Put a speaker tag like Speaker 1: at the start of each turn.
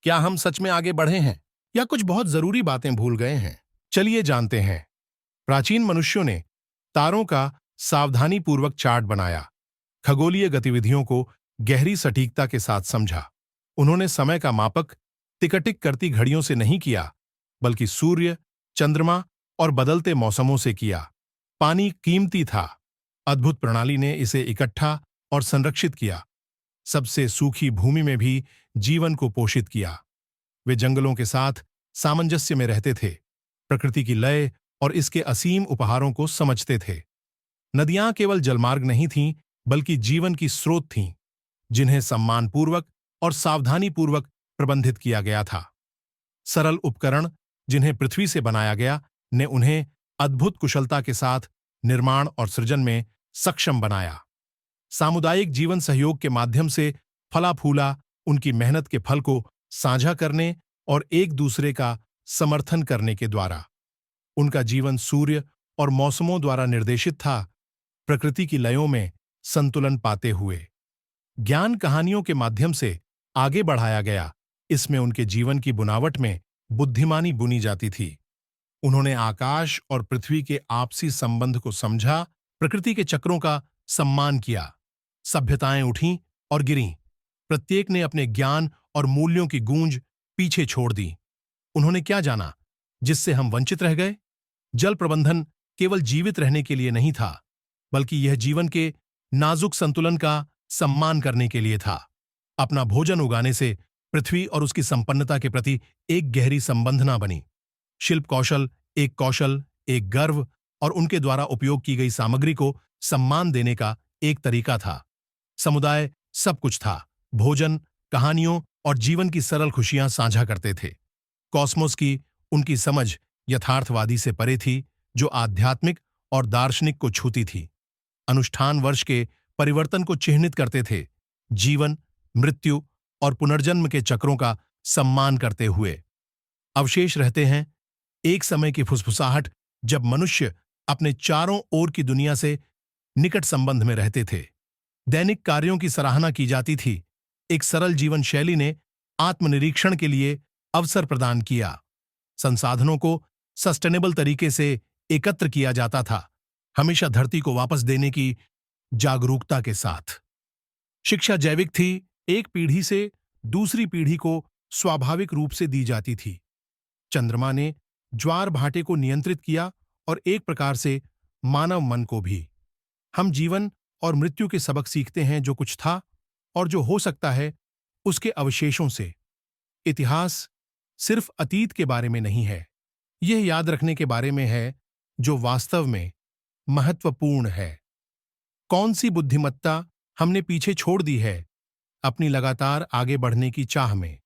Speaker 1: क्या हम सच में आगे बढ़े हैं या कुछ बहुत जरूरी बातें भूल गए हैं? चलिए जानते हैं। प्राचीन मनुष्यों ने तारों का सावधानीपूर्वक चार्ट बनाया, खगोलीय गतिविधियों को गहरी सटीकता के साथ समझा। उन्होंने समय का मापक टिक करती घड़ियों से नहीं किया, बल्कि सूर्य, चंद्रमा और बदलते मौसमों से किया। पानी कीमती था। अद्भुत प्रणाली ने इसे इकट्ठा और संरक्षित किया। सबसे सूखी भूमि में भी जीवन को पोषित किया। वे जंगलों के साथ सामंजस्य में रहते थे, प्रकृति की लय और इसके असीम उपहारों को समझते थे। नदियां केवल जलमार्ग नहीं थीं, बल्कि जीवन की स्रोत थीं, जिन्हें सम्मानपूर्वक और सावधानीपूर्वक प्रबंधित किया गया था। सरल उपकरण जिन्हें पृथ्वी से बनाया गया ने उन्हें अद्भुत कुशलता के साथ निर्माण और सृजन में सक्षम बनाया। सामुदायिक जीवन सहयोग के माध्यम से फला फूला, उनकी मेहनत के फल को साझा करने और एक दूसरे का समर्थन करने के द्वारा। उनका जीवन सूर्य और मौसमों द्वारा निर्देशित था, प्रकृति की लयों में संतुलन पाते हुए। ज्ञान कहानियों के माध्यम से आगे बढ़ाया गया, इसमें उनके जीवन की बुनावट में बुद्धिमानी बुनी जाती थी। उन्होंने आकाश और पृथ्वी के आपसी संबंध को समझा, प्रकृति के चक्रों का सम्मान किया। सभ्यताएं उठीं और गिरीं, प्रत्येक ने अपने ज्ञान और मूल्यों की गूंज पीछे छोड़ दी। उन्होंने क्या जाना जिससे हम वंचित रह गए? जल प्रबंधन केवल जीवित रहने के लिए नहीं था, बल्कि यह जीवन के नाजुक संतुलन का सम्मान करने के लिए था। अपना भोजन उगाने से पृथ्वी और उसकी संपन्नता के प्रति एक गहरी संबंधना बनी। शिल्प कौशल एक कौशल, एक गर्व और उनके द्वारा उपयोग की गई सामग्री को सम्मान देने का एक तरीका था। समुदाय सब कुछ था, भोजन, कहानियों और जीवन की सरल खुशियां साझा करते थे। कॉस्मोस की उनकी समझ यथार्थवादी से परे थी, जो आध्यात्मिक और दार्शनिक को छूती थी। अनुष्ठान वर्ष के परिवर्तन को चिह्नित करते थे, जीवन, मृत्यु और पुनर्जन्म के चक्रों का सम्मान करते हुए। अवशेष रहते हैं एक समय की फुसफुसाहट, जब मनुष्य अपने चारों ओर की दुनिया से निकट संबंध में रहते थे। दैनिक कार्यों की सराहना की जाती थी। एक सरल जीवन शैली ने आत्मनिरीक्षण के लिए अवसर प्रदान किया। संसाधनों को सस्टेनेबल तरीके से एकत्र किया जाता था, हमेशा धरती को वापस देने की जागरूकता के साथ। शिक्षा जैविक थी, एक पीढ़ी से दूसरी पीढ़ी को स्वाभाविक रूप से दी जाती थी। चंद्रमा ने ज्वार भाटे को नियंत्रित किया और एक प्रकार से मानव मन को भी। हम जीवन और मृत्यु के सबक सीखते हैं, जो कुछ था और जो हो सकता है उसके अवशेषों से। इतिहास सिर्फ अतीत के बारे में नहीं है, यह याद रखने के बारे में है जो वास्तव में महत्वपूर्ण है। कौन सी बुद्धिमत्ता हमने पीछे छोड़ दी है अपनी लगातार आगे बढ़ने की चाह में।